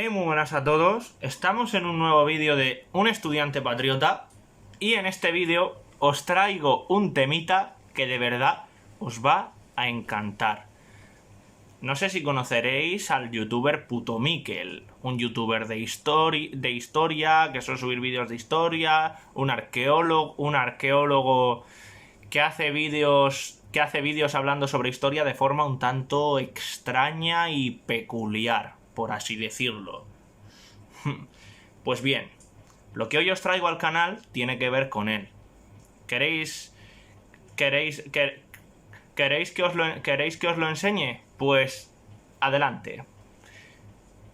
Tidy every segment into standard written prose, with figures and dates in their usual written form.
Muy buenas a todos, estamos en un nuevo vídeo de Un Estudiante Patriota y en este vídeo os traigo un temita que de verdad os va a encantar. No sé si conoceréis al youtuber Putomikel, un youtuber de historia, que suele subir vídeos de historia, un arqueólogo que hace vídeos hablando sobre historia de forma un tanto extraña y peculiar, por así decirlo. Pues bien, lo que hoy os traigo al canal tiene que ver con él. ¿Queréis que os lo enseñe? Pues adelante.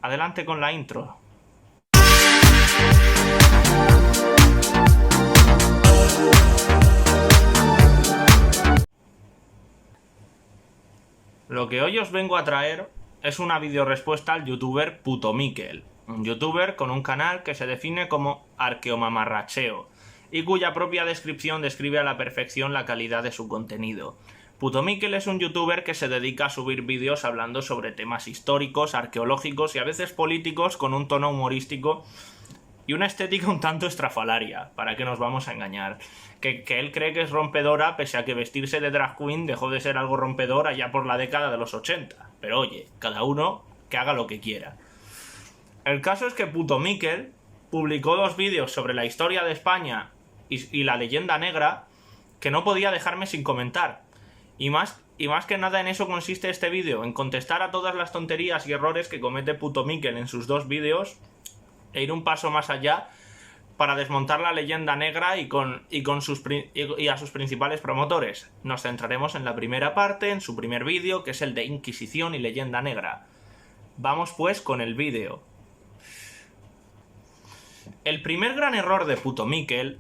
Adelante con la intro. Lo que hoy os vengo a traer es una videorespuesta al youtuber Putomikel, un youtuber con un canal que se define como arqueomamarracheo y cuya propia descripción describe a la perfección la calidad de su contenido. Putomikel es un youtuber que se dedica a subir vídeos hablando sobre temas históricos, arqueológicos y a veces políticos con un tono humorístico y una estética un tanto estrafalaria, para que nos vamos a engañar. Que él cree que es rompedora, pese a que vestirse de drag queen dejó de ser algo rompedor allá por la década de los 80. Pero oye, cada uno que haga lo que quiera. El caso es que Putomikel publicó 2 vídeos sobre la historia de España y la leyenda negra que no podía dejarme sin comentar. Y más que nada en eso consiste este vídeo, en contestar a todas las tonterías y errores que comete Putomikel en sus 2 vídeos e ir un paso más allá para desmontar la leyenda negra y a sus principales promotores. Nos centraremos en la primera parte, en su primer vídeo, que es el de Inquisición y leyenda negra. Vamos pues con el vídeo. El primer gran error de Putomikel,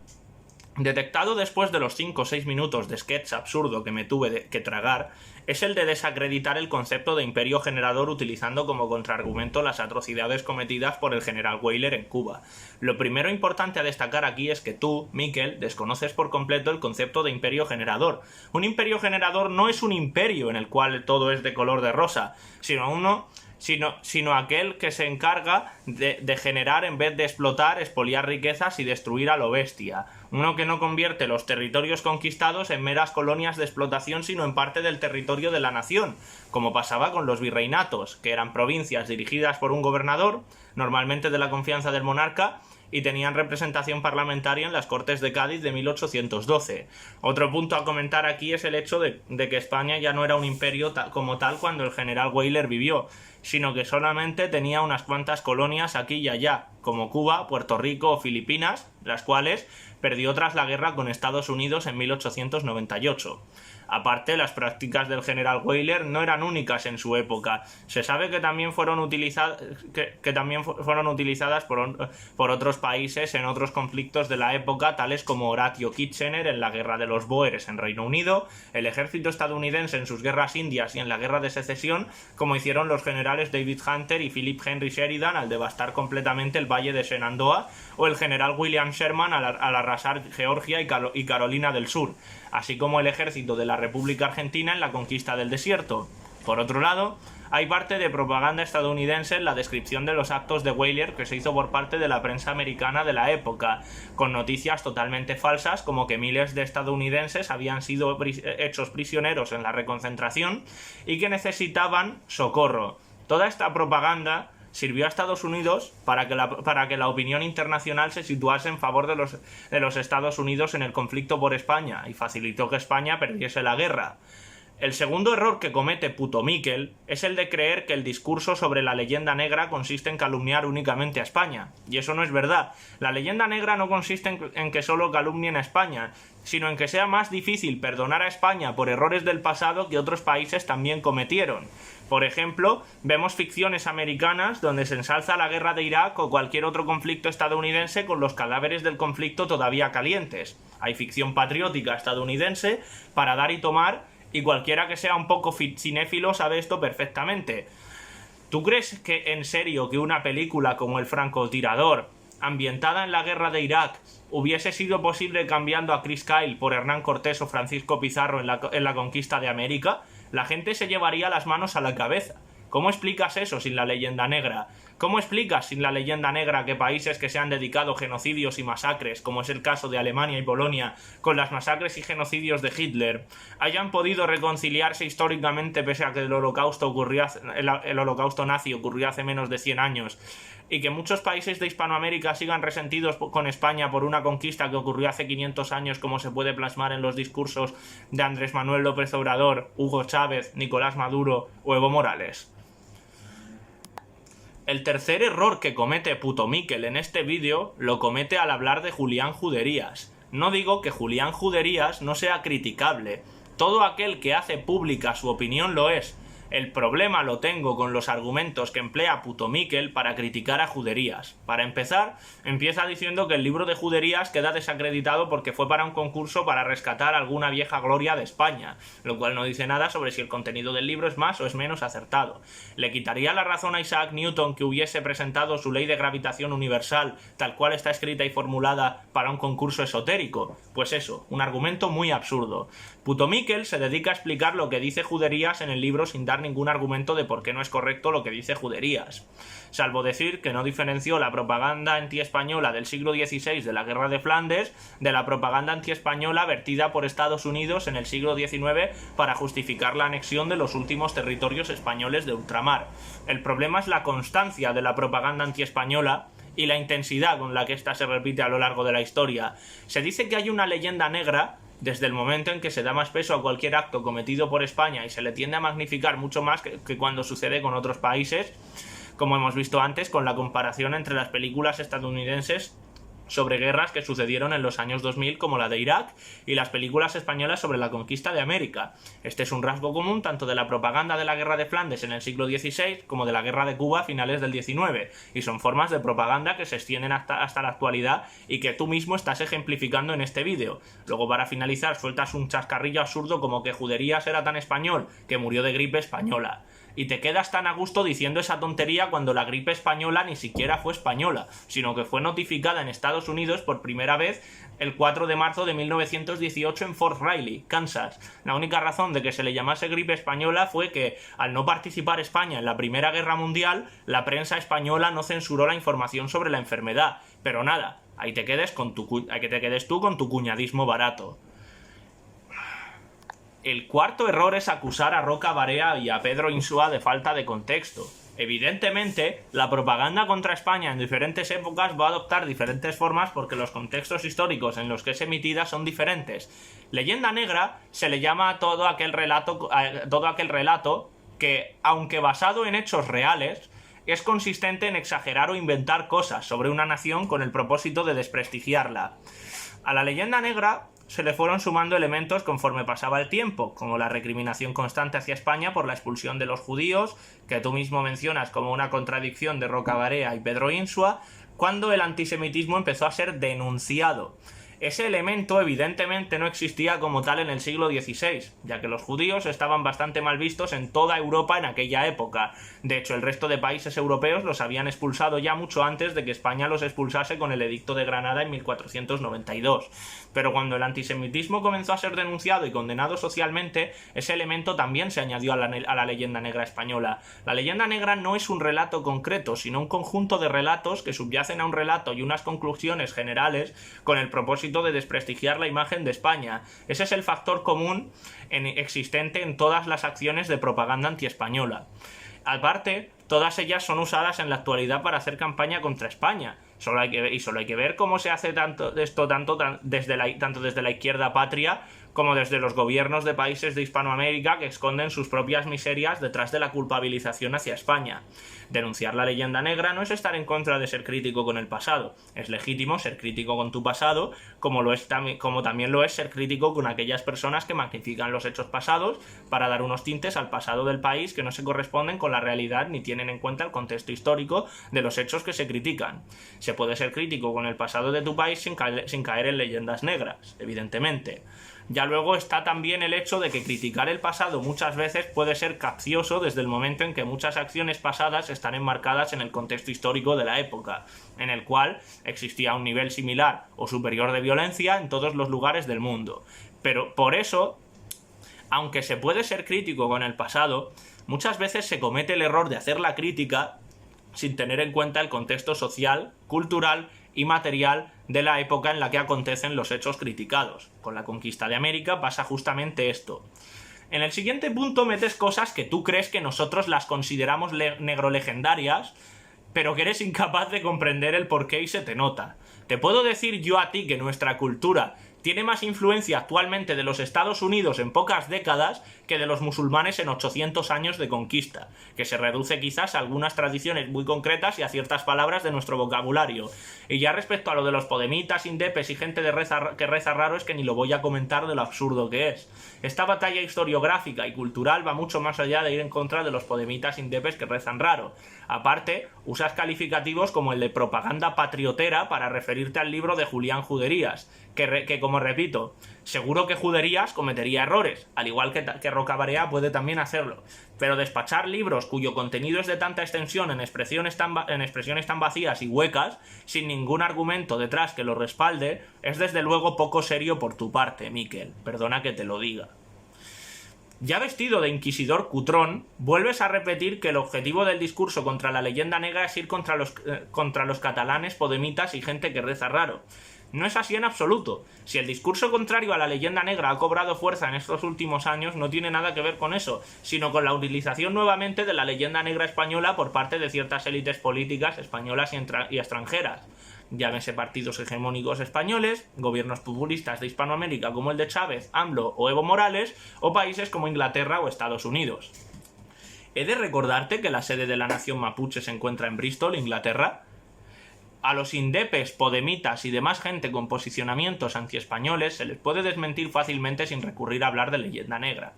detectado después de los 5 o 6 minutos de sketch absurdo que me tuve que tragar, es el de desacreditar el concepto de imperio generador utilizando como contraargumento las atrocidades cometidas por el general Weyler en Cuba. Lo primero importante a destacar aquí es que tú, Mikel, desconoces por completo el concepto de imperio generador. Un imperio generador no es un imperio en el cual todo es de color de rosa, sino aquel que se encarga de generar en vez de explotar, expoliar riquezas y destruir a lo bestia. Uno que no convierte los territorios conquistados en meras colonias de explotación, sino en parte del territorio de la nación, como pasaba con los virreinatos, que eran provincias dirigidas por un gobernador, normalmente de la confianza del monarca, y tenían representación parlamentaria en las Cortes de Cádiz de 1812. Otro punto a comentar aquí es el hecho de que España ya no era un imperio como tal cuando el general Weyler vivió, sino que solamente tenía unas cuantas colonias aquí y allá, como Cuba, Puerto Rico o Filipinas, las cuales perdió tras la guerra con Estados Unidos en 1898. Aparte, las prácticas del general Weyler no eran únicas en su época. Se sabe que también fueron utilizadas por otros países en otros conflictos de la época, tales como Horatio Kitchener en la Guerra de los Bóeres en Reino Unido, el ejército estadounidense en sus guerras indias y en la Guerra de Secesión, como hicieron los generales David Hunter y Philip Henry Sheridan al devastar completamente el Valle de Shenandoah, o el general William Sherman al arrasar Georgia y Carolina del Sur, así como el ejército de la República Argentina en la conquista del desierto. Por otro lado, hay parte de propaganda estadounidense en la descripción de los actos de Weyler que se hizo por parte de la prensa americana de la época, con noticias totalmente falsas como que miles de estadounidenses habían sido hechos prisioneros en la reconcentración y que necesitaban socorro. Toda esta propaganda sirvió a Estados Unidos para que la opinión internacional se situase en favor de los Estados Unidos en el conflicto por España y facilitó que España perdiese la guerra. El segundo error que comete Putomikel es el de creer que el discurso sobre la leyenda negra consiste en calumniar únicamente a España. Y eso no es verdad. La leyenda negra no consiste en que solo calumnien a España, sino en que sea más difícil perdonar a España por errores del pasado que otros países también cometieron. Por ejemplo, vemos ficciones americanas donde se ensalza la guerra de Irak o cualquier otro conflicto estadounidense con los cadáveres del conflicto todavía calientes. Hay ficción patriótica estadounidense para dar y tomar, y cualquiera que sea un poco cinéfilo sabe esto perfectamente. ¿Tú crees que en serio que una película como El francotirador, ambientada en la guerra de Irak, hubiese sido posible cambiando a Chris Kyle por Hernán Cortés o Francisco Pizarro en la conquista de América? La gente se llevaría las manos a la cabeza. ¿Cómo explicas eso sin la leyenda negra? ¿Cómo explicas sin la leyenda negra que países que se han dedicado genocidios y masacres, como es el caso de Alemania y Polonia, con las masacres y genocidios de Hitler, hayan podido reconciliarse históricamente pese a que el holocausto nazi ocurrió hace menos de 100 años? Y que muchos países de Hispanoamérica sigan resentidos con España por una conquista que ocurrió hace 500 años, como se puede plasmar en los discursos de Andrés Manuel López Obrador, Hugo Chávez, Nicolás Maduro o Evo Morales. El tercer error que comete Puto Miquel en este vídeo lo comete al hablar de Julián Juderías. No digo que Julián Juderías no sea criticable. Todo aquel que hace pública su opinión lo es. El problema lo tengo con los argumentos que emplea Puto Miquel para criticar a Juderías. Para empezar, empieza diciendo que el libro de Juderías queda desacreditado porque fue para un concurso para rescatar alguna vieja gloria de España, lo cual no dice nada sobre si el contenido del libro es más o es menos acertado. ¿Le quitaría la razón a Isaac Newton que hubiese presentado su ley de gravitación universal, tal cual está escrita y formulada, para un concurso esotérico? Pues eso, un argumento muy absurdo. Puto Miquel se dedica a explicar lo que dice Juderías en el libro sin dar ningún argumento de por qué no es correcto lo que dice Juderías, salvo decir que no diferenció la propaganda antiespañola del siglo XVI de la Guerra de Flandes de la propaganda antiespañola vertida por Estados Unidos en el siglo XIX para justificar la anexión de los últimos territorios españoles de ultramar. El problema es la constancia de la propaganda antiespañola y la intensidad con la que ésta se repite a lo largo de la historia. Se dice que hay una leyenda negra desde el momento en que se da más peso a cualquier acto cometido por España y se le tiende a magnificar mucho más que cuando sucede con otros países, como hemos visto antes con la comparación entre las películas estadounidenses sobre guerras que sucedieron en los años 2000 como la de Irak y las películas españolas sobre la conquista de América. Este es un rasgo común tanto de la propaganda de la guerra de Flandes en el siglo XVI como de la guerra de Cuba a finales del XIX, y son formas de propaganda que se extienden hasta la actualidad y que tú mismo estás ejemplificando en este vídeo. Luego, para finalizar, sueltas un chascarrillo absurdo como que Juderías era tan español que murió de gripe española. Y te quedas tan a gusto diciendo esa tontería cuando la gripe española ni siquiera fue española, sino que fue notificada en Estados Unidos por primera vez el 4 de marzo de 1918 en Fort Riley, Kansas. La única razón de que se le llamase gripe española fue que, al no participar España en la Primera Guerra Mundial, la prensa española no censuró la información sobre la enfermedad. Pero nada, ahí te quedes tú con tu cuñadismo barato. El cuarto error es acusar a Roca Barea y a Pedro Insúa de falta de contexto. Evidentemente, la propaganda contra España en diferentes épocas va a adoptar diferentes formas porque los contextos históricos en los que es emitida son diferentes. Leyenda negra se le llama a todo aquel relato que, aunque basado en hechos reales, es consistente en exagerar o inventar cosas sobre una nación con el propósito de desprestigiarla. A la leyenda negra se le fueron sumando elementos conforme pasaba el tiempo, como la recriminación constante hacia España por la expulsión de los judíos, que tú mismo mencionas como una contradicción de Roca Barea y Pedro Insúa, cuando el antisemitismo empezó a ser denunciado. Ese elemento evidentemente no existía como tal en el siglo XVI, ya que los judíos estaban bastante mal vistos en toda Europa en aquella época. De hecho, el resto de países europeos los habían expulsado ya mucho antes de que España los expulsase con el Edicto de Granada en 1492. Pero cuando el antisemitismo comenzó a ser denunciado y condenado socialmente, ese elemento también se añadió a la leyenda negra española. La leyenda negra no es un relato concreto, sino un conjunto de relatos que subyacen a un relato y unas conclusiones generales con el propósito de desprestigiar la imagen de España. Ese es el factor común existente en todas las acciones de propaganda antiespañola. Aparte, todas ellas son usadas en la actualidad para hacer campaña contra España. Solo hay que ver cómo se hace tanto desde la izquierda patria como desde los gobiernos de países de Hispanoamérica que esconden sus propias miserias detrás de la culpabilización hacia España. Denunciar la leyenda negra no es estar en contra de ser crítico con el pasado. Es legítimo ser crítico con tu pasado, como también lo es ser crítico con aquellas personas que magnifican los hechos pasados para dar unos tintes al pasado del país que no se corresponden con la realidad ni tienen en cuenta el contexto histórico de los hechos que se critican. Se puede ser crítico con el pasado de tu país sin caer en leyendas negras, evidentemente. Ya luego está también el hecho de que criticar el pasado muchas veces puede ser capcioso desde el momento en que muchas acciones pasadas están enmarcadas en el contexto histórico de la época, en el cual existía un nivel similar o superior de violencia en todos los lugares del mundo. Pero por eso, aunque se puede ser crítico con el pasado, muchas veces se comete el error de hacer la crítica sin tener en cuenta el contexto social, cultural y material de la época en la que acontecen los hechos criticados. Con la conquista de América pasa justamente esto. En el siguiente punto metes cosas que tú crees que nosotros las consideramos negrolegendarias, pero que eres incapaz de comprender el porqué y se te nota. Te puedo decir yo a ti que nuestra cultura tiene más influencia actualmente de los Estados Unidos en pocas décadas que de los musulmanes en 800 años de conquista, que se reduce quizás a algunas tradiciones muy concretas y a ciertas palabras de nuestro vocabulario. Y ya respecto a lo de los podemitas, indepes y gente que reza raro, es que ni lo voy a comentar de lo absurdo que es. Esta batalla historiográfica y cultural va mucho más allá de ir en contra de los podemitas indepes que rezan raro. Aparte, usas calificativos como el de propaganda patriotera para referirte al libro de Julián Juderías, que como repito, seguro que Juderías cometería errores, al igual que Rocabarea puede también hacerlo, pero despachar libros cuyo contenido es de tanta extensión en expresiones tan vacías y huecas, sin ningún argumento detrás que lo respalde, es desde luego poco serio por tu parte, Miquel, perdona que te lo diga. Ya vestido de inquisidor cutrón, vuelves a repetir que el objetivo del discurso contra la leyenda negra es ir contra los catalanes, podemitas y gente que reza raro. No es así en absoluto. Si el discurso contrario a la leyenda negra ha cobrado fuerza en estos últimos años, no tiene nada que ver con eso, sino con la utilización nuevamente de la leyenda negra española por parte de ciertas élites políticas españolas y extranjeras. Llámese partidos hegemónicos españoles, gobiernos populistas de Hispanoamérica como el de Chávez, AMLO o Evo Morales, o países como Inglaterra o Estados Unidos. He de recordarte que la sede de la nación mapuche se encuentra en Bristol, Inglaterra. A los indepes, podemitas y demás gente con posicionamientos antiespañoles se les puede desmentir fácilmente sin recurrir a hablar de leyenda negra.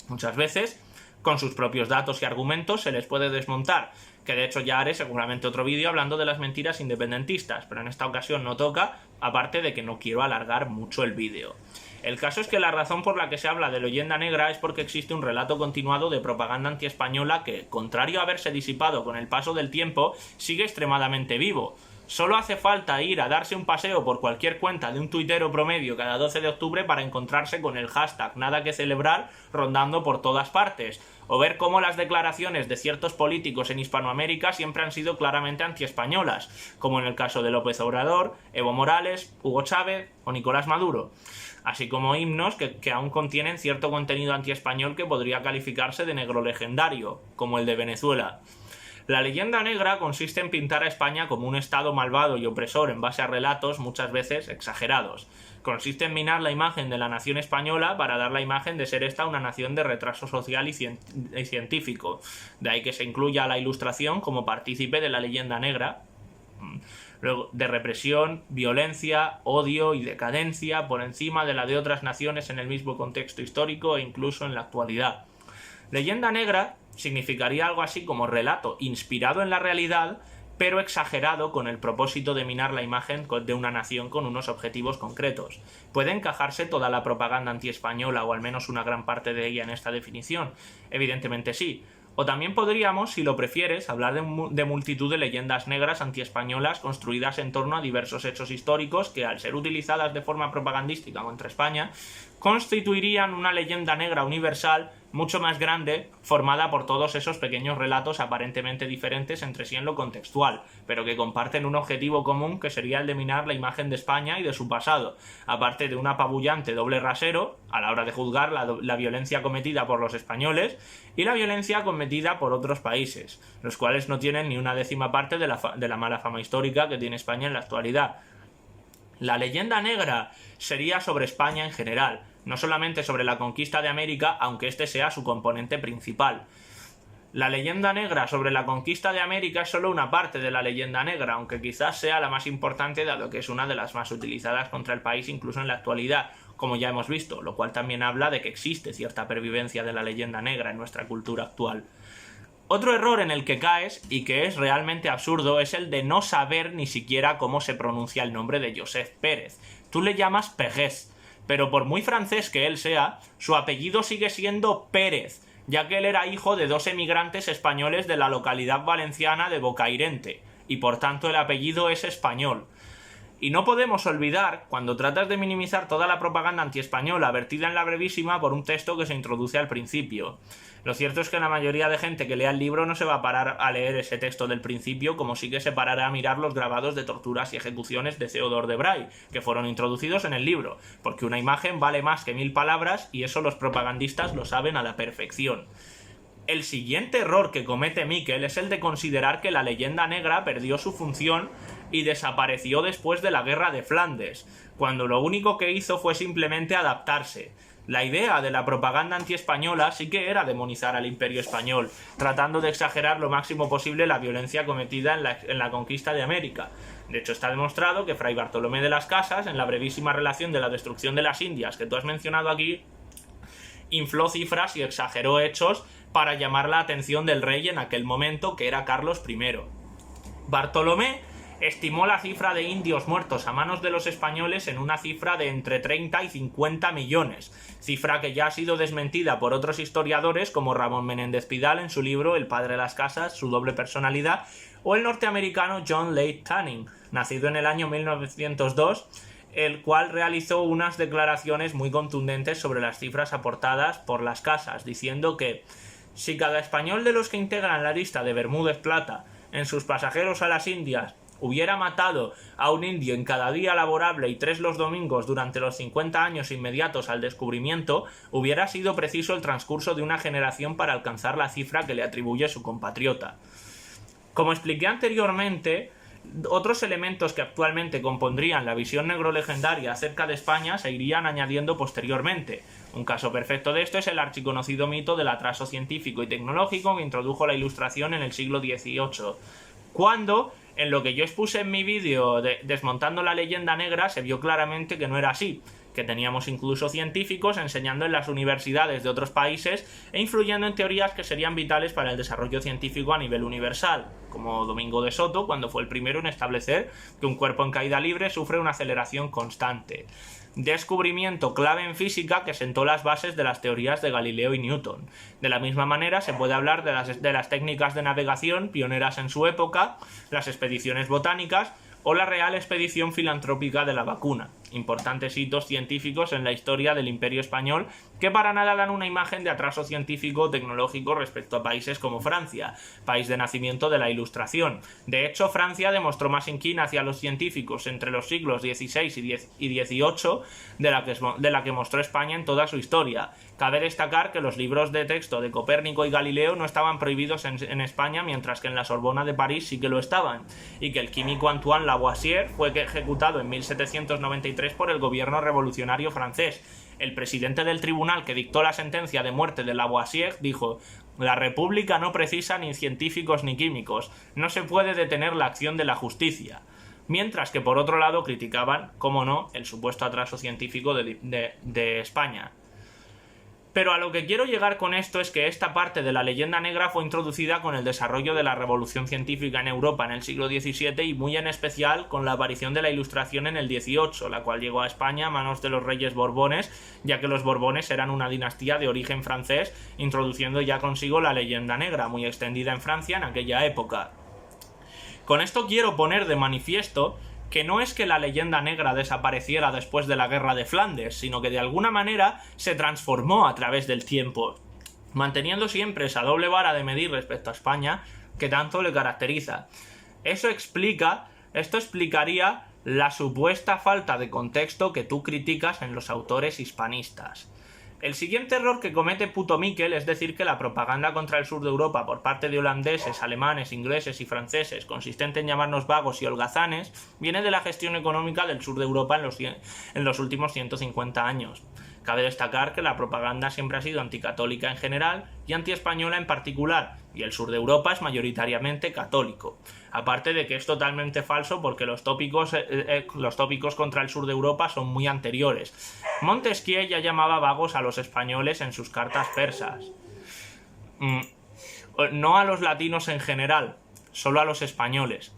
Muchas veces, con sus propios datos y argumentos, se les puede desmontar, que de hecho ya haré seguramente otro vídeo hablando de las mentiras independentistas, pero en esta ocasión no toca, aparte de que no quiero alargar mucho el vídeo. El caso es que la razón por la que se habla de leyenda negra es porque existe un relato continuado de propaganda antiespañola que, contrario a haberse disipado con el paso del tiempo, sigue extremadamente vivo. Solo hace falta ir a darse un paseo por cualquier cuenta de un tuitero promedio cada 12 de octubre para encontrarse con el hashtag nada que celebrar rondando por todas partes, o ver cómo las declaraciones de ciertos políticos en Hispanoamérica siempre han sido claramente antiespañolas, como en el caso de López Obrador, Evo Morales, Hugo Chávez o Nicolás Maduro, así como himnos que aún contienen cierto contenido antiespañol que podría calificarse de negrolegendario, como el de Venezuela. La leyenda negra consiste en pintar a España como un estado malvado y opresor en base a relatos muchas veces exagerados. Consiste en minar la imagen de la nación española para dar la imagen de ser esta una nación de retraso social y científico. De ahí que se incluya a la Ilustración como partícipe de la leyenda negra. Luego, de represión, violencia, odio y decadencia por encima de la de otras naciones en el mismo contexto histórico e incluso en la actualidad. Leyenda negra significaría algo así como relato inspirado en la realidad, pero exagerado con el propósito de minar la imagen de una nación con unos objetivos concretos. ¿Puede encajarse toda la propaganda antiespañola o al menos una gran parte de ella en esta definición? Evidentemente sí. O también podríamos, si lo prefieres, hablar de multitud de leyendas negras antiespañolas construidas en torno a diversos hechos históricos que, al ser utilizadas de forma propagandística contra España, constituirían una leyenda negra universal mucho más grande, formada por todos esos pequeños relatos aparentemente diferentes entre sí en lo contextual, pero que comparten un objetivo común que sería el de minar la imagen de España y de su pasado, aparte de un apabullante doble rasero a la hora de juzgar la violencia cometida por los españoles y la violencia cometida por otros países, los cuales no tienen ni una décima parte de la mala fama histórica que tiene España en la actualidad. La leyenda negra sería sobre España en general, no solamente sobre la conquista de América, aunque este sea su componente principal. La leyenda negra sobre la conquista de América es solo una parte de la leyenda negra, aunque quizás sea la más importante dado que es una de las más utilizadas contra el país incluso en la actualidad, como ya hemos visto, lo cual también habla de que existe cierta pervivencia de la leyenda negra en nuestra cultura actual. Otro error en el que caes, y que es realmente absurdo, es el de no saber ni siquiera cómo se pronuncia el nombre de Josep Pérez. Tú le llamas Pérez, pero por muy francés que él sea, su apellido sigue siendo Pérez, ya que él era hijo de dos emigrantes españoles de la localidad valenciana de Bocairente, y por tanto el apellido es español. Y no podemos olvidar, cuando tratas de minimizar toda la propaganda antiespañola vertida en la brevísima por un texto que se introduce al principio. Lo cierto es que la mayoría de gente que lea el libro no se va a parar a leer ese texto del principio, como sí que se parará a mirar los grabados de torturas y ejecuciones de Theodore de Bray, que fueron introducidos en el libro, porque una imagen vale más que 1000 palabras y eso los propagandistas lo saben a la perfección. El siguiente error que comete Miquel es el de considerar que la leyenda negra perdió su función y desapareció después de la Guerra de Flandes, cuando lo único que hizo fue simplemente adaptarse. La idea de la propaganda antiespañola sí que era demonizar al Imperio español, tratando de exagerar lo máximo posible la violencia cometida en la conquista de América. De hecho, está demostrado que Fray Bartolomé de las Casas, en la brevísima relación de la destrucción de las Indias que tú has mencionado aquí, infló cifras y exageró hechos para llamar la atención del rey en aquel momento, que era Carlos I. Bartolomé estimó la cifra de indios muertos a manos de los españoles en una cifra de entre 30 y 50 millones, cifra que ya ha sido desmentida por otros historiadores como Ramón Menéndez Pidal en su libro El padre de las casas, su doble personalidad, o el norteamericano John Leigh Tanning, nacido en el año 1902, el cual realizó unas declaraciones muy contundentes sobre las cifras aportadas por las casas, diciendo que si cada español de los que integran la lista de Bermúdez Plata en sus pasajeros a las Indias hubiera matado a un indio en cada día laborable y 3 los domingos durante los 50 años inmediatos al descubrimiento, hubiera sido preciso el transcurso de una generación para alcanzar la cifra que le atribuye su compatriota. Como expliqué anteriormente, otros elementos que actualmente compondrían la visión negrolegendaria acerca de España se irían añadiendo posteriormente. Un caso perfecto de esto es el archiconocido mito del atraso científico y tecnológico que introdujo la Ilustración en el siglo XVIII, cuando, en lo que yo expuse en mi vídeo de Desmontando la leyenda negra, se vio claramente que no era así, que teníamos incluso científicos enseñando en las universidades de otros países e influyendo en teorías que serían vitales para el desarrollo científico a nivel universal, como Domingo de Soto, cuando fue el primero en establecer que un cuerpo en caída libre sufre una aceleración constante. Descubrimiento clave en física que sentó las bases de las teorías de Galileo y Newton. De la misma manera se puede hablar de las técnicas de navegación pioneras en su época, las expediciones botánicas o la Real Expedición Filantrópica de la Vacuna, importantes hitos científicos en la historia del Imperio Español que para nada dan una imagen de atraso científico o tecnológico respecto a países como Francia, país de nacimiento de la Ilustración. De hecho, Francia demostró más inquina hacia los científicos entre los siglos XVI y XVIII de la que mostró España en toda su historia. Cabe destacar que los libros de texto de Copérnico y Galileo no estaban prohibidos en España, mientras que en la Sorbona de París sí que lo estaban, y que el químico Antoine Lavoisier fue ejecutado en 1793 por el gobierno revolucionario francés. El presidente del tribunal que dictó la sentencia de muerte de Lavoisier dijo: «La República no precisa ni científicos ni químicos, no se puede detener la acción de la justicia». Mientras que por otro lado criticaban, como no, el supuesto atraso científico de España. Pero a lo que quiero llegar con esto es que esta parte de la leyenda negra fue introducida con el desarrollo de la revolución científica en Europa en el siglo XVII y muy en especial con la aparición de la Ilustración en el XVIII, la cual llegó a España a manos de los reyes Borbones, ya que los Borbones eran una dinastía de origen francés, introduciendo ya consigo la leyenda negra, muy extendida en Francia en aquella época. Con esto quiero poner de manifiesto que no es que la leyenda negra desapareciera después de la Guerra de Flandes, sino que de alguna manera se transformó a través del tiempo, manteniendo siempre esa doble vara de medir respecto a España que tanto le caracteriza. Esto explicaría la supuesta falta de contexto que tú criticas en los autores hispanistas. El siguiente error que comete puto Miquel es decir que la propaganda contra el sur de Europa por parte de holandeses, alemanes, ingleses y franceses, consistente en llamarnos vagos y holgazanes, viene de la gestión económica del sur de Europa en los últimos 150 años. Cabe destacar que la propaganda siempre ha sido anticatólica en general y antiespañola en particular, y el sur de Europa es mayoritariamente católico. Aparte de que es totalmente falso porque los tópicos contra el sur de Europa son muy anteriores. Montesquieu ya llamaba vagos a los españoles en sus cartas persas. No a los latinos en general, solo a los españoles.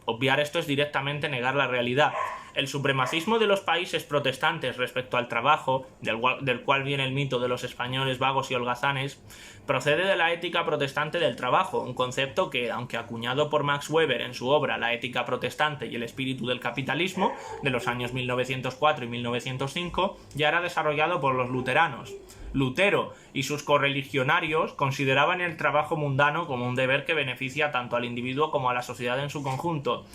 Obviar esto es directamente negar la realidad. El supremacismo de los países protestantes respecto al trabajo, del cual viene el mito de los españoles vagos y holgazanes, procede de la ética protestante del trabajo, un concepto que, aunque acuñado por Max Weber en su obra La ética protestante y el espíritu del capitalismo, de los años 1904 y 1905, ya era desarrollado por los luteranos. Lutero y sus correligionarios consideraban el trabajo mundano como un deber que beneficia tanto al individuo como a la sociedad en su conjunto.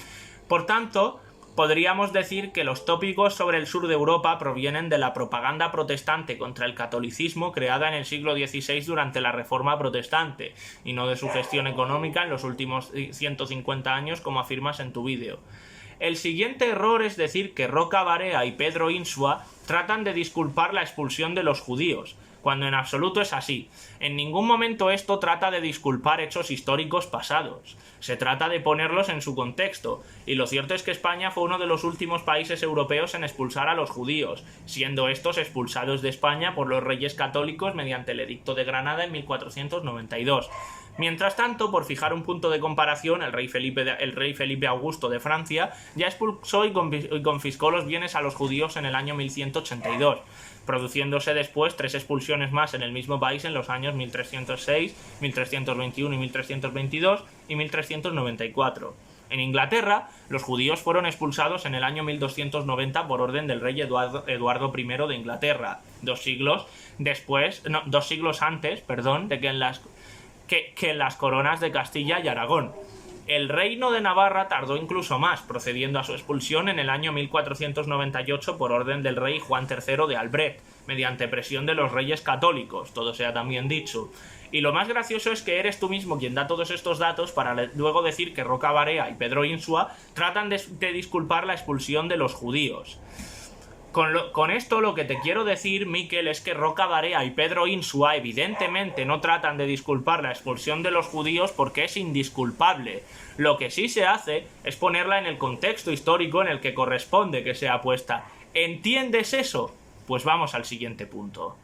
Por tanto, podríamos decir que los tópicos sobre el sur de Europa provienen de la propaganda protestante contra el catolicismo creada en el siglo XVI durante la Reforma Protestante, y no de su gestión económica en los últimos 150 años, como afirmas en tu vídeo. El siguiente error es decir que Roca Barea y Pedro Insua tratan de disculpar la expulsión de los judíos, cuando en absoluto es así. En ningún momento esto trata de disculpar hechos históricos pasados. Se trata de ponerlos en su contexto, y lo cierto es que España fue uno de los últimos países europeos en expulsar a los judíos, siendo estos expulsados de España por los reyes católicos mediante el Edicto de Granada en 1492. Mientras tanto, por fijar un punto de comparación, el rey Felipe Augusto de Francia ya expulsó y confiscó los bienes a los judíos en el año 1182, produciéndose después 3 expulsiones más en el mismo país en los años 1306, 1321 y 1322 y 1394. En Inglaterra, los judíos fueron expulsados en el año 1290 por orden del rey Eduardo I de Inglaterra, 2 siglos antes de que en las coronas de Castilla y Aragón. El reino de Navarra tardó incluso más, procediendo a su expulsión en el año 1498 por orden del rey Juan III de Albret, mediante presión de los reyes católicos, todo sea también dicho. Y lo más gracioso es que eres tú mismo quien da todos estos datos para luego decir que Roca Barea y Pedro Insua tratan de disculpar la expulsión de los judíos. Con esto lo que te quiero decir, Miquel, es que Roca Barea y Pedro Insua evidentemente no tratan de disculpar la expulsión de los judíos porque es indisculpable. Lo que sí se hace es ponerla en el contexto histórico en el que corresponde que sea puesta. ¿Entiendes eso? Pues vamos al siguiente punto.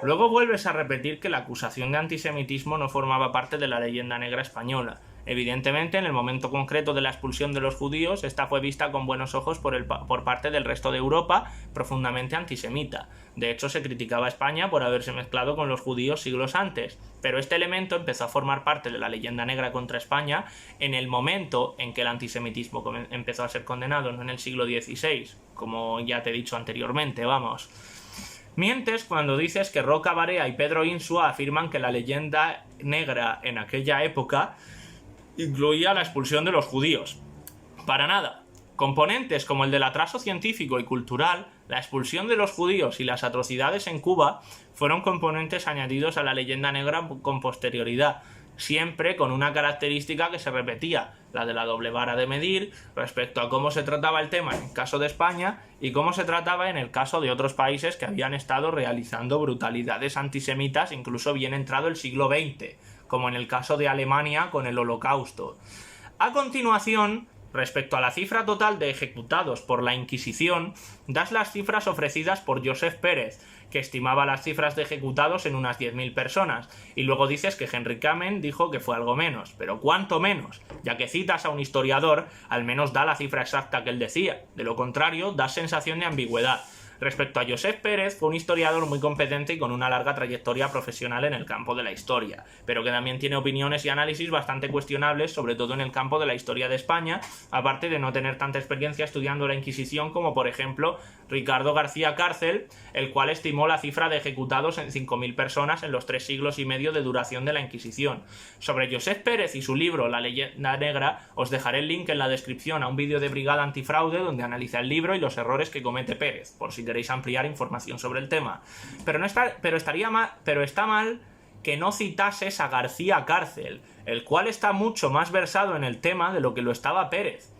Luego vuelves a repetir que la acusación de antisemitismo no formaba parte de la leyenda negra española. Evidentemente, en el momento concreto de la expulsión de los judíos, esta fue vista con buenos ojos por parte del resto de Europa, profundamente antisemita. De hecho, se criticaba a España por haberse mezclado con los judíos siglos antes, pero este elemento empezó a formar parte de la leyenda negra contra España en el momento en que el antisemitismo empezó a ser condenado, no en el siglo XVI, como ya te he dicho anteriormente, vamos. Mientes cuando dices que Roca Barea y Pedro Insua afirman que la leyenda negra en aquella época incluía la expulsión de los judíos. Para nada. Componentes como el del atraso científico y cultural, la expulsión de los judíos y las atrocidades en Cuba fueron componentes añadidos a la leyenda negra con posterioridad, siempre con una característica que se repetía, la de la doble vara de medir respecto a cómo se trataba el tema en el caso de España y cómo se trataba en el caso de otros países que habían estado realizando brutalidades antisemitas incluso bien entrado el siglo XX, como en el caso de Alemania con el Holocausto. A continuación, respecto a la cifra total de ejecutados por la Inquisición, das las cifras ofrecidas por Josep Pérez, que estimaba las cifras de ejecutados en unas 10.000 personas, y luego dices que Henry Kamen dijo que fue algo menos. Pero ¿cuánto menos? Ya que citas a un historiador, al menos da la cifra exacta que él decía. De lo contrario, das sensación de ambigüedad. Respecto a Josep Pérez, fue un historiador muy competente y con una larga trayectoria profesional en el campo de la historia, pero que también tiene opiniones y análisis bastante cuestionables, sobre todo en el campo de la historia de España, aparte de no tener tanta experiencia estudiando la Inquisición como por ejemplo Ricardo García Cárcel, el cual estimó la cifra de ejecutados en 5.000 personas en los 3 siglos y medio de duración de la Inquisición. Sobre Josep Pérez y su libro La leyenda negra, os dejaré el link en la descripción a un vídeo de Brigada Antifraude donde analiza el libro y los errores que comete Pérez, por si queréis ampliar información sobre el tema. Pero está mal que no citases a García Cárcel, el cual está mucho más versado en el tema de lo que lo estaba Pérez.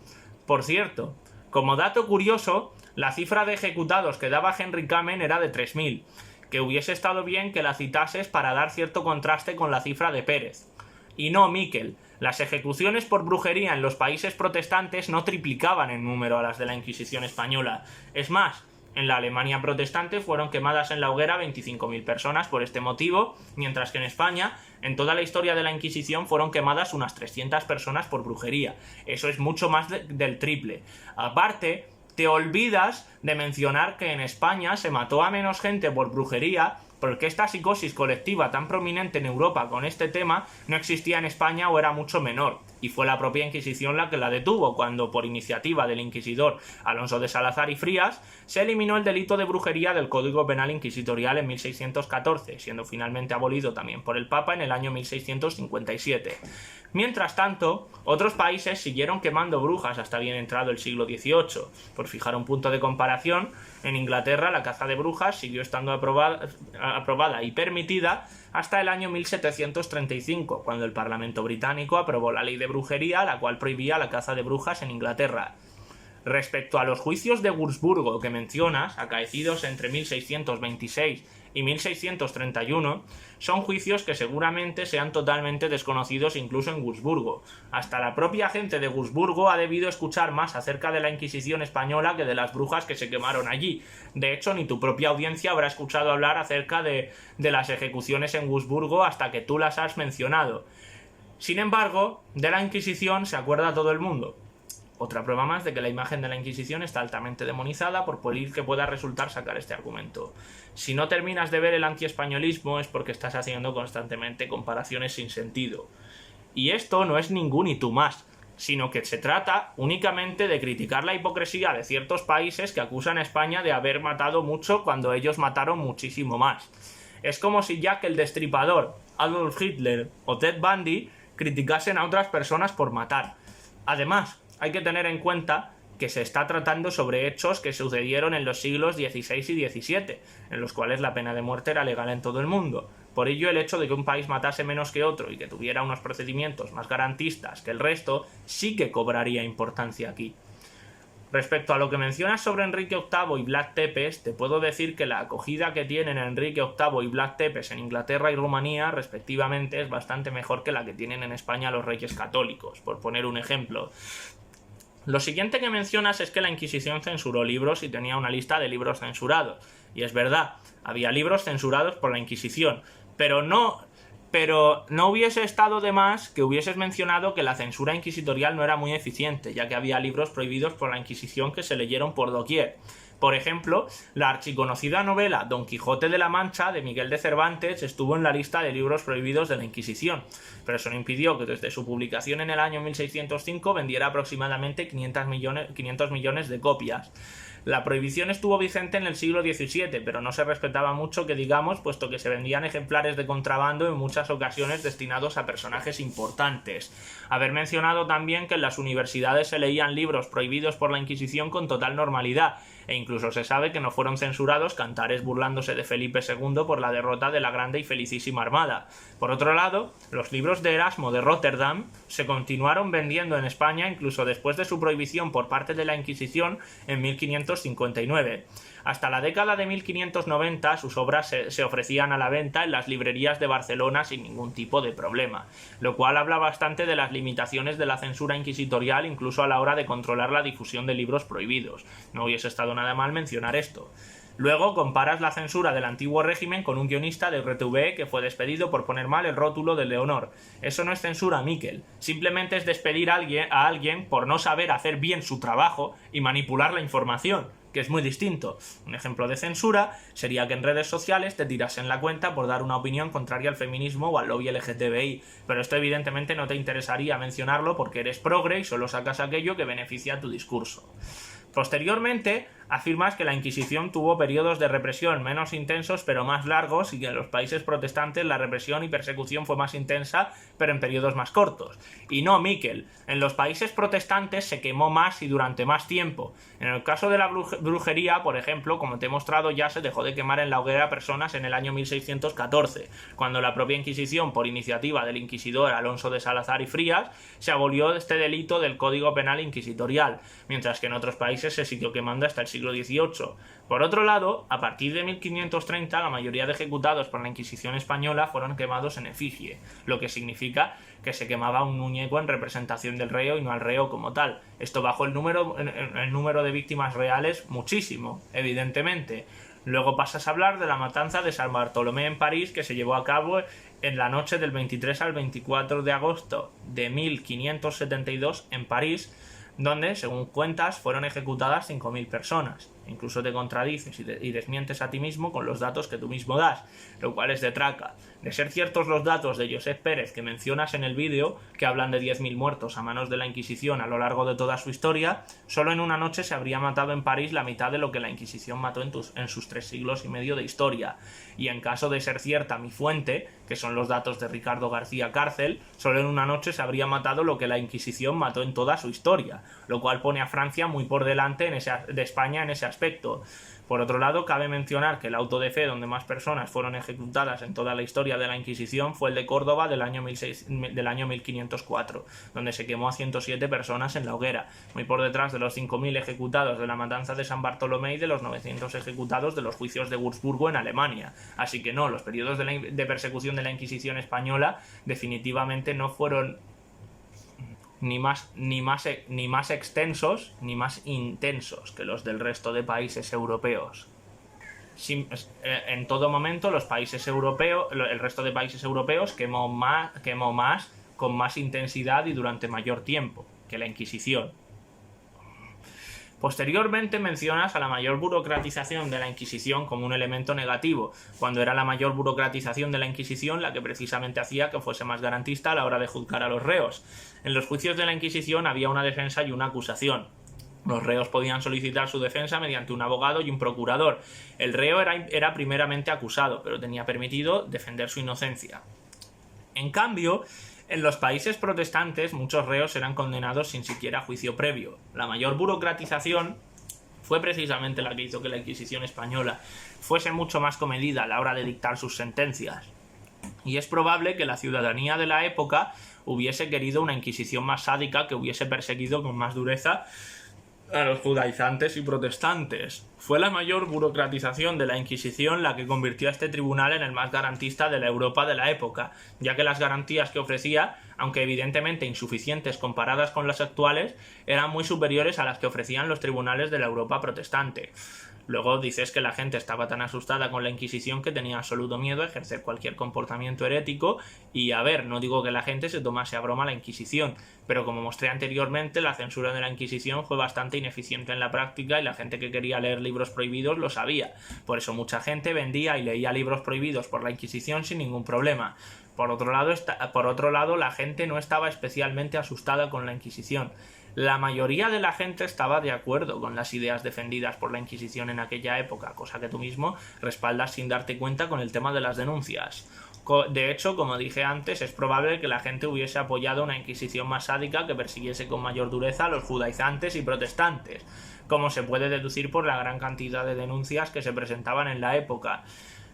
Por cierto, como dato curioso, la cifra de ejecutados que daba Henry Kamen era de 3.000, que hubiese estado bien que la citases para dar cierto contraste con la cifra de Pérez. Y no, Miquel, las ejecuciones por brujería en los países protestantes no triplicaban en número a las de la Inquisición española. Es más, En la Alemania protestante fueron quemadas en la hoguera 25.000 personas por este motivo, mientras que en España, en toda la historia de la Inquisición, fueron quemadas unas 300 personas por brujería. Eso es mucho más del triple. Aparte, te olvidas de mencionar que en España se mató a menos gente por brujería porque esta psicosis colectiva tan prominente en Europa con este tema no existía en España o era mucho menor, y fue la propia Inquisición la que la detuvo cuando, por iniciativa del inquisidor Alonso de Salazar y Frías, se eliminó el delito de brujería del Código Penal Inquisitorial en 1614, siendo finalmente abolido también por el Papa en el año 1657. Mientras tanto, otros países siguieron quemando brujas hasta bien entrado el siglo XVIII. Por fijar un punto de comparación, en Inglaterra la caza de brujas siguió estando aprobada y permitida hasta el año 1735, cuando el Parlamento británico aprobó la ley de brujería, la cual prohibía la caza de brujas en Inglaterra. Respecto a los juicios de Wurzburgo que mencionas, acaecidos entre 1626 y 1631, son juicios que seguramente sean totalmente desconocidos incluso en Wurzburgo. Hasta la propia gente de Wurzburgo ha debido escuchar más acerca de la Inquisición española que de las brujas que se quemaron allí. De hecho, ni tu propia audiencia habrá escuchado hablar acerca de las ejecuciones en Wurzburgo hasta que tú las has mencionado. Sin embargo, de la Inquisición se acuerda todo el mundo. Otra prueba más de que la imagen de la Inquisición está altamente demonizada, por peligro que pueda resultar sacar este argumento. Si no terminas de ver el antiespañolismo es porque estás haciendo constantemente comparaciones sin sentido. Y esto no es ningún y tú más, sino que se trata únicamente de criticar la hipocresía de ciertos países que acusan a España de haber matado mucho cuando ellos mataron muchísimo más. Es como si Jack el Destripador, Adolf Hitler o Ted Bundy criticasen a otras personas por matar. Además, hay que tener en cuenta que se está tratando sobre hechos que sucedieron en los siglos XVI y XVII, en los cuales la pena de muerte era legal en todo el mundo. Por ello, el hecho de que un país matase menos que otro y que tuviera unos procedimientos más garantistas que el resto, sí que cobraría importancia aquí. Respecto a lo que mencionas sobre Enrique VIII y Vlad Tepes, te puedo decir que la acogida que tienen Enrique VIII y Vlad Tepes en Inglaterra y Rumanía, respectivamente, es bastante mejor que la que tienen en España los reyes católicos, por poner un ejemplo. Lo siguiente que mencionas es que la Inquisición censuró libros y tenía una lista de libros censurados. Y es verdad, había libros censurados por la Inquisición, pero no hubiese estado de más que hubieses mencionado que la censura inquisitorial no era muy eficiente, ya que había libros prohibidos por la Inquisición que se leyeron por doquier. Por ejemplo, la archiconocida novela Don Quijote de la Mancha de Miguel de Cervantes estuvo en la lista de libros prohibidos de la Inquisición, pero eso no impidió que desde su publicación en el año 1605 vendiera aproximadamente 500 millones de copias. La prohibición estuvo vigente en el siglo XVII, pero no se respetaba mucho que digamos, puesto que se vendían ejemplares de contrabando en muchas ocasiones destinados a personajes importantes. Haber mencionado también que en las universidades se leían libros prohibidos por la Inquisición con total normalidad, e incluso se sabe que no fueron censurados cantares burlándose de Felipe II por la derrota de la Grande y Felicísima Armada. Por otro lado, los libros de Erasmo de Rotterdam se continuaron vendiendo en España incluso después de su prohibición por parte de la Inquisición en 1559. Hasta la década de 1590 sus obras se ofrecían a la venta en las librerías de Barcelona sin ningún tipo de problema, lo cual habla bastante de las limitaciones de la censura inquisitorial incluso a la hora de controlar la difusión de libros prohibidos. No hubiese estado nada mal mencionar esto. Luego comparas la censura del antiguo régimen con un guionista de RTV que fue despedido por poner mal el rótulo de Leonor. Eso no es censura, Miquel. Simplemente es despedir a alguien por no saber hacer bien su trabajo y manipular la información, que es muy distinto. Un ejemplo de censura sería que en redes sociales te tirasen la cuenta por dar una opinión contraria al feminismo o al lobby LGTBI, pero esto evidentemente no te interesaría mencionarlo porque eres progre y solo sacas aquello que beneficia a tu discurso. Posteriormente, afirmas que la Inquisición tuvo periodos de represión menos intensos pero más largos y que en los países protestantes la represión y persecución fue más intensa pero en periodos más cortos. Y no, Miquel, en los países protestantes se quemó más y durante más tiempo. En el caso de la brujería, por ejemplo, como te he mostrado, ya se dejó de quemar en la hoguera a personas en el año 1614, cuando la propia Inquisición, por iniciativa del inquisidor Alonso de Salazar y Frías, se abolió este delito del Código Penal Inquisitorial, mientras que en otros países se siguió quemando hasta el siglo siglo XVIII. Por otro lado, a partir de 1530 la mayoría de ejecutados por la Inquisición española fueron quemados en efigie, lo que significa que se quemaba un muñeco en representación del reo y no al reo como tal. Esto bajó el número de víctimas reales muchísimo, evidentemente. Luego pasas a hablar de la matanza de San Bartolomé en París, que se llevó a cabo en la noche del 23 al 24 de agosto de 1572 en París, donde, según cuentas, fueron ejecutadas 5.000 personas. Incluso te contradices y desmientes a ti mismo con los datos que tú mismo das, lo cual es de traca. De ser ciertos los datos de Josep Pérez que mencionas en el vídeo, que hablan de 10.000 muertos a manos de la Inquisición a lo largo de toda su historia, solo en una noche se habría matado en París la mitad de lo que la Inquisición mató en sus 3 siglos y medio de historia. Y en caso de ser cierta mi fuente, que son los datos de Ricardo García Cárcel, solo en una noche se habría matado lo que la Inquisición mató en toda su historia, lo cual pone a Francia muy por delante de España en ese aspecto. Por otro lado, cabe mencionar que el auto de fe donde más personas fueron ejecutadas en toda la historia de la Inquisición fue el de Córdoba del año 1504, donde se quemó a 107 personas en la hoguera, muy por detrás de los 5.000 ejecutados de la matanza de San Bartolomé y de los 900 ejecutados de los juicios de Wurzburgo en Alemania. Así que no, los periodos de persecución de la Inquisición española definitivamente no fueron ni más extensos ni más intensos que los del resto de países europeos. En todo momento el resto de países europeos quemó más con más intensidad y durante mayor tiempo que la Inquisición. Posteriormente mencionas a la mayor burocratización de la Inquisición como un elemento negativo, cuando era la mayor burocratización de la Inquisición la que precisamente hacía que fuese más garantista a la hora de juzgar a los reos. En los juicios de la Inquisición había una defensa y una acusación. Los reos podían solicitar su defensa mediante un abogado y un procurador. El reo era primeramente acusado, pero tenía permitido defender su inocencia. En cambio, en los países protestantes muchos reos eran condenados sin siquiera juicio previo. La mayor burocratización fue precisamente la que hizo que la Inquisición española fuese mucho más comedida a la hora de dictar sus sentencias. Y es probable que la ciudadanía de la época hubiese querido una Inquisición más sádica que hubiese perseguido con más dureza a los judaizantes y protestantes. Fue la mayor burocratización de la Inquisición la que convirtió a este tribunal en el más garantista de la Europa de la época, ya que las garantías que ofrecía, aunque evidentemente insuficientes comparadas con las actuales, eran muy superiores a las que ofrecían los tribunales de la Europa protestante. Luego dices que la gente estaba tan asustada con la Inquisición que tenía absoluto miedo a ejercer cualquier comportamiento herético y, a ver, no digo que la gente se tomase a broma la Inquisición, pero como mostré anteriormente, la censura de la Inquisición fue bastante ineficiente en la práctica y la gente que quería leer libros prohibidos lo sabía. Por eso mucha gente vendía y leía libros prohibidos por la Inquisición sin ningún problema. Por otro lado, la gente no estaba especialmente asustada con la Inquisición. La mayoría de la gente estaba de acuerdo con las ideas defendidas por la Inquisición en aquella época, cosa que tú mismo respaldas sin darte cuenta con el tema de las denuncias. De hecho, como dije antes, es probable que la gente hubiese apoyado una Inquisición más sádica que persiguiese con mayor dureza a los judaizantes y protestantes, como se puede deducir por la gran cantidad de denuncias que se presentaban en la época.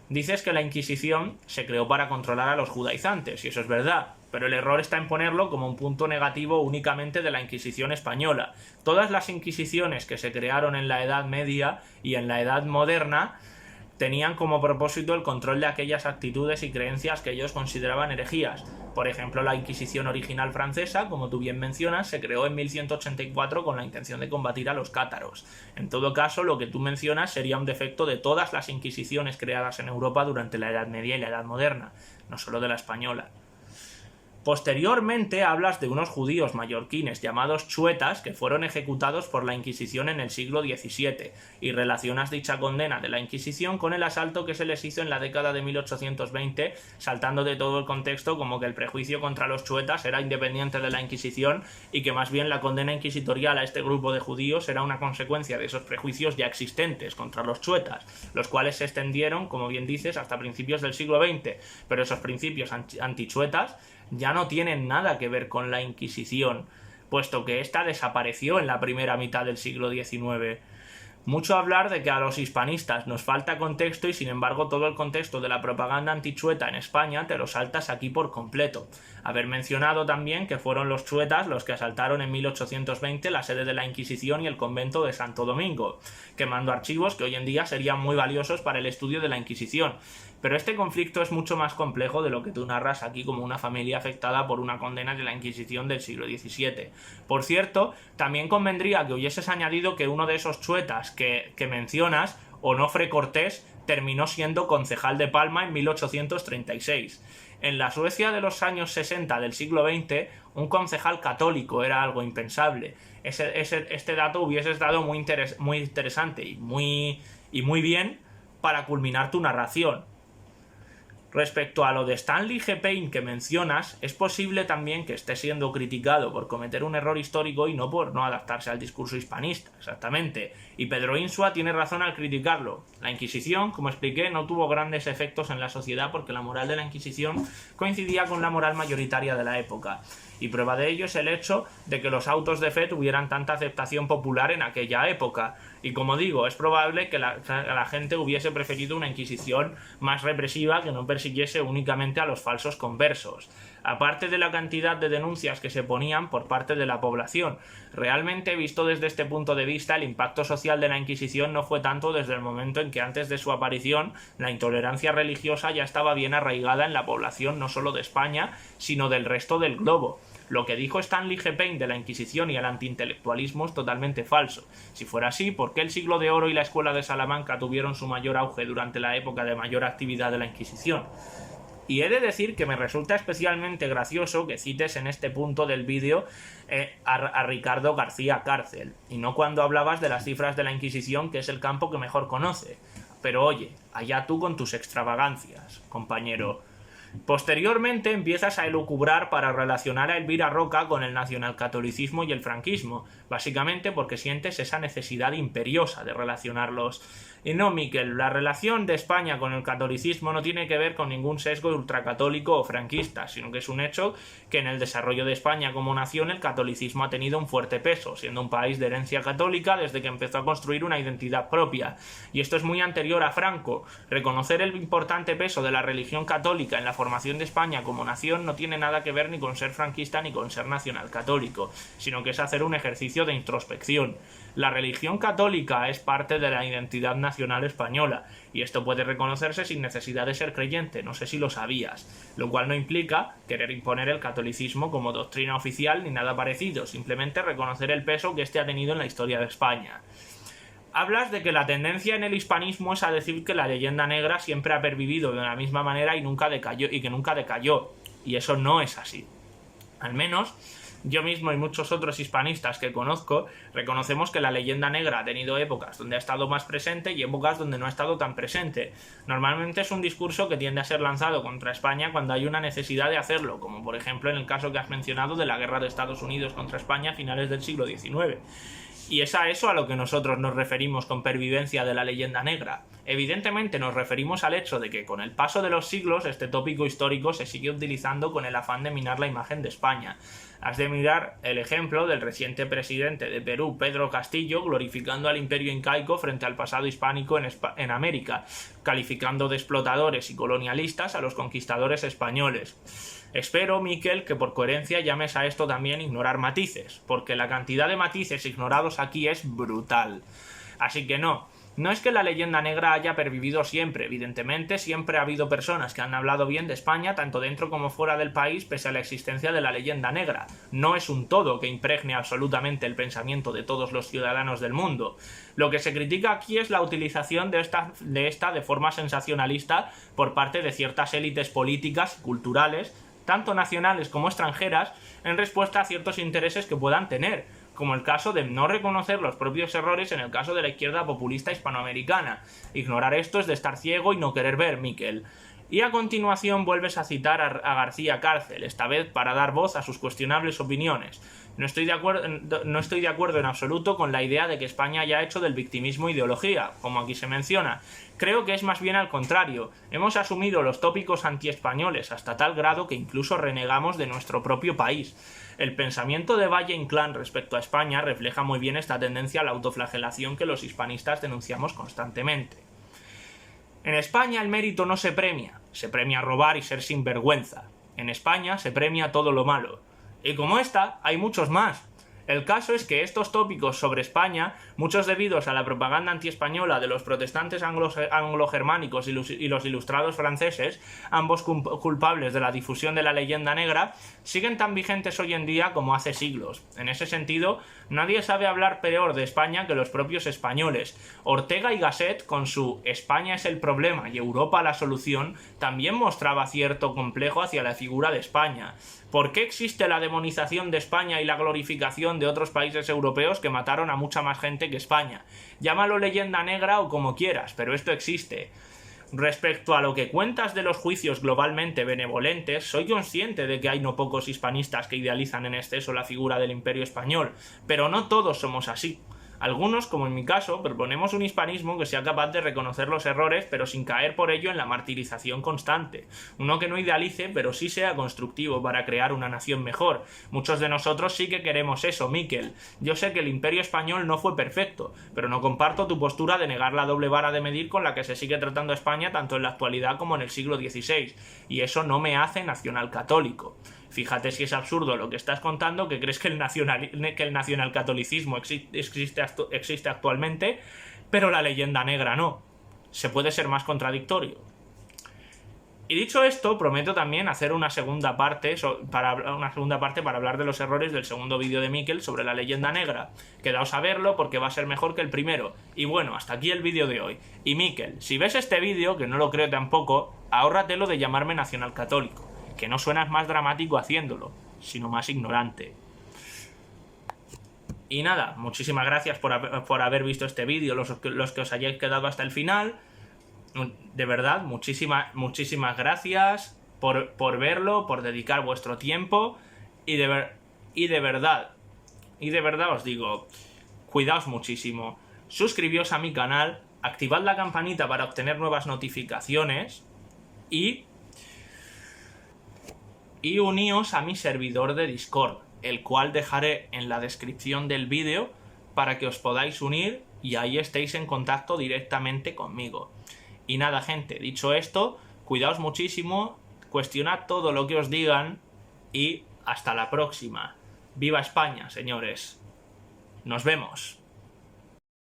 Dices que la Inquisición se creó para controlar a los judaizantes, y eso es verdad, pero el error está en ponerlo como un punto negativo únicamente de la Inquisición española. Todas las inquisiciones que se crearon en la Edad Media y en la Edad Moderna tenían como propósito el control de aquellas actitudes y creencias que ellos consideraban herejías. Por ejemplo, la Inquisición original francesa, como tú bien mencionas, se creó en 1184 con la intención de combatir a los cátaros. En todo caso, lo que tú mencionas sería un defecto de todas las inquisiciones creadas en Europa durante la Edad Media y la Edad Moderna, no solo de la española. Posteriormente hablas de unos judíos mallorquines llamados chuetas que fueron ejecutados por la Inquisición en el siglo XVII y relacionas dicha condena de la Inquisición con el asalto que se les hizo en la década de 1820, saltando de todo el contexto como que el prejuicio contra los chuetas era independiente de la Inquisición y que más bien la condena inquisitorial a este grupo de judíos era una consecuencia de esos prejuicios ya existentes contra los chuetas, los cuales se extendieron, como bien dices, hasta principios del siglo XX, pero esos principios antichuetas ya no tienen nada que ver con la Inquisición, puesto que ésta desapareció en la primera mitad del siglo XIX. Mucho hablar de que a los hispanistas nos falta contexto y sin embargo todo el contexto de la propaganda antichueta en España te lo saltas aquí por completo. Haber mencionado también que fueron los chuetas los que asaltaron en 1820 la sede de la Inquisición y el convento de Santo Domingo, quemando archivos que hoy en día serían muy valiosos para el estudio de la Inquisición. Pero este conflicto es mucho más complejo de lo que tú narras aquí como una familia afectada por una condena de la Inquisición del siglo XVII. Por cierto, también convendría que hubieses añadido que uno de esos chuetas que mencionas, Onofre Cortés, terminó siendo concejal de Palma en 1836. En la Suecia de los años 60 del siglo XX, un concejal católico era algo impensable. Este dato hubiese estado muy interesante y muy bien para culminar tu narración. Respecto a lo de Stanley G. Payne que mencionas, es posible también que esté siendo criticado por cometer un error histórico y no por no adaptarse al discurso hispanista, exactamente. Y Pedro Insua tiene razón al criticarlo. La Inquisición, como expliqué, no tuvo grandes efectos en la sociedad porque la moral de la Inquisición coincidía con la moral mayoritaria de la época. Y prueba de ello es el hecho de que los autos de fe tuvieran tanta aceptación popular en aquella época. Y como digo, es probable que la gente hubiese preferido una Inquisición más represiva que no persiguiese únicamente a los falsos conversos. Aparte de la cantidad de denuncias que se ponían por parte de la población. Realmente, visto desde este punto de vista, el impacto social de la Inquisición no fue tanto desde el momento en que antes de su aparición la intolerancia religiosa ya estaba bien arraigada en la población no solo de España, sino del resto del globo. Lo que dijo Stanley G. Payne de la Inquisición y el antiintelectualismo es totalmente falso. Si fuera así, ¿por qué el Siglo de Oro y la Escuela de Salamanca tuvieron su mayor auge durante la época de mayor actividad de la Inquisición? Y he de decir que me resulta especialmente gracioso que cites en este punto del vídeo a Ricardo García Cárcel, y no cuando hablabas de las cifras de la Inquisición, que es el campo que mejor conoce. Pero oye, allá tú con tus extravagancias, compañero. Posteriormente empiezas a elucubrar para relacionar a Elvira Roca con el nacionalcatolicismo y el franquismo, básicamente porque sientes esa necesidad imperiosa de relacionarlos. Y no, Miquel, la relación de España con el catolicismo no tiene que ver con ningún sesgo ultracatólico o franquista, sino que es un hecho que en el desarrollo de España como nación el catolicismo ha tenido un fuerte peso, siendo un país de herencia católica desde que empezó a construir una identidad propia. Y esto es muy anterior a Franco. Reconocer el importante peso de la religión católica en la formación de España como nación no tiene nada que ver ni con ser franquista ni con ser nacional católico, sino que es hacer un ejercicio de introspección. La religión católica es parte de la identidad nacional española, y esto puede reconocerse sin necesidad de ser creyente, no sé si lo sabías, lo cual no implica querer imponer el catolicismo como doctrina oficial ni nada parecido, simplemente reconocer el peso que éste ha tenido en la historia de España. Hablas de que la tendencia en el hispanismo es a decir que la leyenda negra siempre ha pervivido de la misma manera y que nunca decayó, y eso no es así. Al menos yo mismo y muchos otros hispanistas que conozco reconocemos que la leyenda negra ha tenido épocas donde ha estado más presente y épocas donde no ha estado tan presente. Normalmente es un discurso que tiende a ser lanzado contra España cuando hay una necesidad de hacerlo, como por ejemplo en el caso que has mencionado de la guerra de Estados Unidos contra España a finales del siglo XIX. Y es a eso a lo que nosotros nos referimos con pervivencia de la leyenda negra. Evidentemente nos referimos al hecho de que con el paso de los siglos este tópico histórico se sigue utilizando con el afán de minar la imagen de España. Has de mirar el ejemplo del reciente presidente de Perú, Pedro Castillo, glorificando al imperio incaico frente al pasado hispánico en América, calificando de explotadores y colonialistas a los conquistadores españoles. Espero, Miquel, que por coherencia llames a esto también ignorar matices, porque la cantidad de matices ignorados aquí es brutal. Así que no es que la leyenda negra haya pervivido siempre, evidentemente siempre ha habido personas que han hablado bien de España tanto dentro como fuera del país pese a la existencia de la leyenda negra. No es un todo que impregne absolutamente el pensamiento de todos los ciudadanos del mundo. Lo que se critica aquí es la utilización de esta de forma sensacionalista por parte de ciertas élites políticas y culturales, tanto nacionales como extranjeras, en respuesta a ciertos intereses que puedan tener, como el caso de no reconocer los propios errores en el caso de la izquierda populista hispanoamericana. Ignorar esto es de estar ciego y no querer ver, Miquel. Y a continuación vuelves a citar a García Cárcel, esta vez para dar voz a sus cuestionables opiniones. No estoy de acuerdo en absoluto con la idea de que España haya hecho del victimismo ideología, como aquí se menciona. Creo que es más bien al contrario. Hemos asumido los tópicos antiespañoles hasta tal grado que incluso renegamos de nuestro propio país. El pensamiento de Valle Inclán respecto a España refleja muy bien esta tendencia a la autoflagelación que los hispanistas denunciamos constantemente. En España el mérito no se premia robar y ser sinvergüenza. En España se premia todo lo malo. Y como esta, hay muchos más. El caso es que estos tópicos sobre España, muchos debidos a la propaganda antiespañola de los protestantes anglo-germánicos y los ilustrados franceses, ambos culpables de la difusión de la leyenda negra, siguen tan vigentes hoy en día como hace siglos. En ese sentido, nadie sabe hablar peor de España que los propios españoles. Ortega y Gasset, con su España es el problema y Europa la solución, también mostraba cierto complejo hacia la figura de España. ¿Por qué existe la demonización de España y la glorificación de otros países europeos que mataron a mucha más gente que España? Llámalo leyenda negra o como quieras, pero esto existe. Respecto a lo que cuentas de los juicios globalmente benevolentes, soy consciente de que hay no pocos hispanistas que idealizan en exceso la figura del Imperio español, pero no todos somos así. Algunos, como en mi caso, proponemos un hispanismo que sea capaz de reconocer los errores, pero sin caer por ello en la martirización constante. Uno que no idealice, pero sí sea constructivo para crear una nación mejor. Muchos de nosotros sí que queremos eso, Miquel. Yo sé que el Imperio español no fue perfecto, pero no comparto tu postura de negar la doble vara de medir con la que se sigue tratando a España tanto en la actualidad como en el siglo XVI. Y eso no me hace nacional católico. Fíjate si es absurdo lo que estás contando, que crees que el nacionalcatolicismo existe actualmente, pero la leyenda negra no. Se puede ser más contradictorio. Y dicho esto, prometo también hacer una segunda parte para hablar de los errores del segundo vídeo de Miquel sobre la leyenda negra. Quedaos a verlo porque va a ser mejor que el primero. Y bueno, hasta aquí el vídeo de hoy. Y Miquel, si ves este vídeo, que no lo creo tampoco, ahórratelo de llamarme nacionalcatólico, que no suenas más dramático haciéndolo, sino más ignorante. Y nada, muchísimas gracias por haber visto este vídeo, los que os hayáis quedado hasta el final. De verdad, muchísimas gracias por verlo, por dedicar vuestro tiempo. Y de verdad os digo, cuidaos muchísimo. Suscribíos a mi canal, activad la campanita para obtener nuevas notificaciones y uníos a mi servidor de Discord, el cual dejaré en la descripción del vídeo para que os podáis unir y ahí estéis en contacto directamente conmigo. Y nada, gente, dicho esto, cuidaos muchísimo, cuestionad todo lo que os digan y hasta la próxima. ¡Viva España, señores! ¡Nos vemos!